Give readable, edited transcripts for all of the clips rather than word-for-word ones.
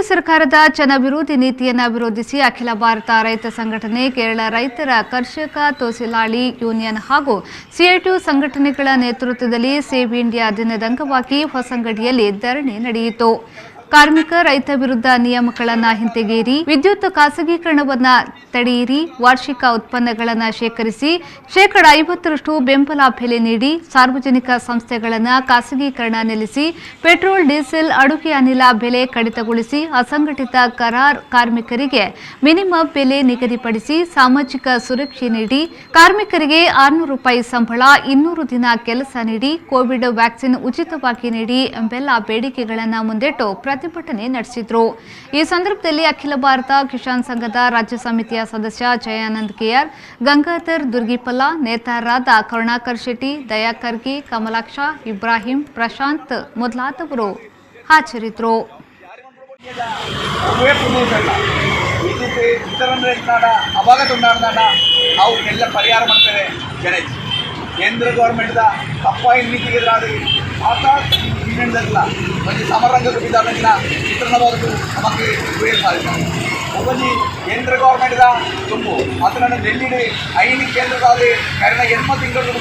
ಸರ್ಕಾರದ ಜನವಿರೋಧಿ ನೀತಿಯನ್ನು ವಿರೋಧಿಸಿ ಅಖಿಲ ಭಾರತ ರೈತ ಸಂಘಟನೆ, ಕೇರಳ ರೈತರ ಕರ್ಷಕ ತೋಸಿಲಾಳಿ ಯೂನಿಯನ್ ಹಾಗೂ ಸಿಐಟಿಯು ಸಂಘಟನೆಗಳ ನೇತೃತ್ವದಲ್ಲಿ ಸೇವ್ ಇಂಡಿಯಾ ದಿನದ ಅಂಗವಾಗಿ ಹೊಸಂಗಡಿಯಲ್ಲಿ ಧರಣಿ ನಡೆಯಿತು. ಕಾರ್ಮಿಕ ರೈತ ವಿರುದ್ಧ ನಿಯಮಗಳನ್ನು ಹಿಂತೆಗೆಯಿರಿ, ವಿದ್ಯುತ್ ಖಾಸಗೀಕರಣವನ್ನು ತಡೆಯಿರಿ, ವಾರ್ಷಿಕ ಉತ್ಪನ್ನಗಳನ್ನು ಶೇಖರಿಸಿ ಶೇಕಡ 50ರಷ್ಟು ಬೆಂಬಲ ಬೆಲೆ ನೀಡಿ, ಸಾರ್ವಜನಿಕ ಸಂಸ್ಥೆಗಳನ್ನು ಖಾಸಗೀಕರಣ ನಿಲ್ಲಿಸಿ, ಪೆಟ್ರೋಲ್, ಡೀಸೆಲ್, ಅಡುಗೆ ಅನಿಲ ಬೆಲೆ ಕಡಿತಗೊಳಿಸಿ, ಅಸಂಘಟಿತ ಕರಾರ್ ಕಾರ್ಮಿಕರಿಗೆ ಮಿನಿಮಮ್ ಬೆಲೆ ನಿಗದಿಪಡಿಸಿ, ಸಾಮಾಜಿಕ ಸುರಕ್ಷೆ ನೀಡಿ, ಕಾರ್ಮಿಕರಿಗೆ ₹600 ಸಂಬಳ, 200 ದಿನ ಕೆಲಸ ನೀಡಿ, ಕೋವಿಡ್ ವ್ಯಾಕ್ಸಿನ್ ಉಚಿತವಾಗಿ ನೀಡಿ ಎಂಬೆಲ್ಲ ಬೇಡಿಕೆಗಳನ್ನು ಮುಂದಿಟ್ಟು ಪ್ರತಿಭಟನೆ ನಡೆಸಿದ್ರು. ಈ ಸಂದರ್ಭದಲ್ಲಿ ಅಖಿಲ ಭಾರತ ಕಿಸಾನ್ ಸಂಘದ ರಾಜ್ಯ ಸಮಿತಿಯ ಸದಸ್ಯ ಜಯಾನಂದ್ ಕೆಆರ್, ಗಂಗಾಧರ್ ದುರ್ಗಿಪಲ್ಲ, ನೇತಾರರಾದ ಕರುಣಾಕರ್ ಶೆಟ್ಟಿ, ದಯಾಕರ್ಗಿ, ಕಮಲಾಕ್ಷ, ಇಬ್ರಾಹಿಂ, ಪ್ರಶಾಂತ್ ಮೊದಲಾದವರು ಹಾಜರಿದ್ದರು. ಕೇಂದ್ರ ಗೌರ್ಮೆಂಟ್ ತಪ್ಪಾಗಿ ನೀತಿಗೆ ಎದುರಾಗಿ ಮಂచి సమరంగా విధానంగా చిత్రణ వరకు నಮಗೆ ఉపయోగపడుతుంది. ఒకటి కేంద్ర గవర్నమెంట్ ತುಂಬು ಅದನ್ನು ಡೆಲ್ಲಿಗೆ ಐದು ಕೇಂದ್ರದಲ್ಲಿ ಕರೆನ 8 ತಿಂಗಳು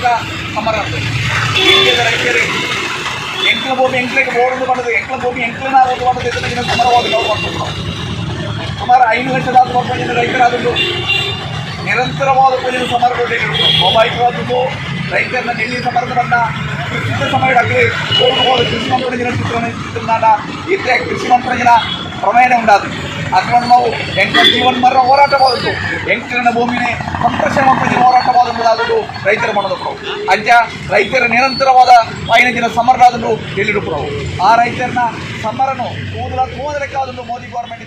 ಸಮರ ಇಂಡಿಯಾದ ರೈತರಿಗೆ ಎಂಕ್ಲ ಭೂಮಿ ಎಂಕ್ಲಿಗೆ ಓಡುದು ಮಾಡೋದು ಎಂಕ್ಲ ಭೂಮಿ ಎಂಕ್ಲನ ಓದು ಮಾಡೋದು ಇದನ್ನು ಸಮರವಾಗಿ ನಾವು ಮಾಡ್ತಿದ್ದೀವಿ. ಸುಮಾರು 5 ಲಕ್ಷದ ರೈತರಾದದ್ದು ನಿರಂತರವಾದ ಸಮರಗೊಂಡಿರುವುದು ಸ್ವಾಭಾವಿಕವಾದದ್ದು. ರೈತರನ್ನ ಡೆಲ್ಲಿ ಸಮರವನ್ನು ಸಮಯದಲ್ಲಿ ಕೋರುವುದು ಕೃಷಿ ಮಂತ್ರಿಗಳ ಚಿತ್ರಣ ಇದ್ರೆ ಕೃಷಿ ಮಂತ್ರಿಗಳ ಪ್ರಮೇಯ ಉಂಟಾದು ಅದನ್ನು ನಾವು ಎಂಕ್ಲ ಜೀವನ ಮರ ಹೋರಾಟವಾದದ್ದು ಎಂಕ್ಲಿನ ಭೂಮಿನೇ ಸಂರಕ್ಷಣೆ ಮಂತ್ರಿಗಳ ಹೋರಾಟವಾದದ್ದು ರೈತರ ಮಾಡೋದು ಅಂಚ ರೈತರ ನಿರಂತರವಾದ 5 ದಿನ ಸಮರನಾದನ್ನು ಡೆಲ್ಲಿ ಆ ರೈತರನ್ನ ಸಮರನು ಕೂದಲಕ್ಕಾದನ್ನು ಮೋದಿ ಗೌರ್ಮೆಂಟ್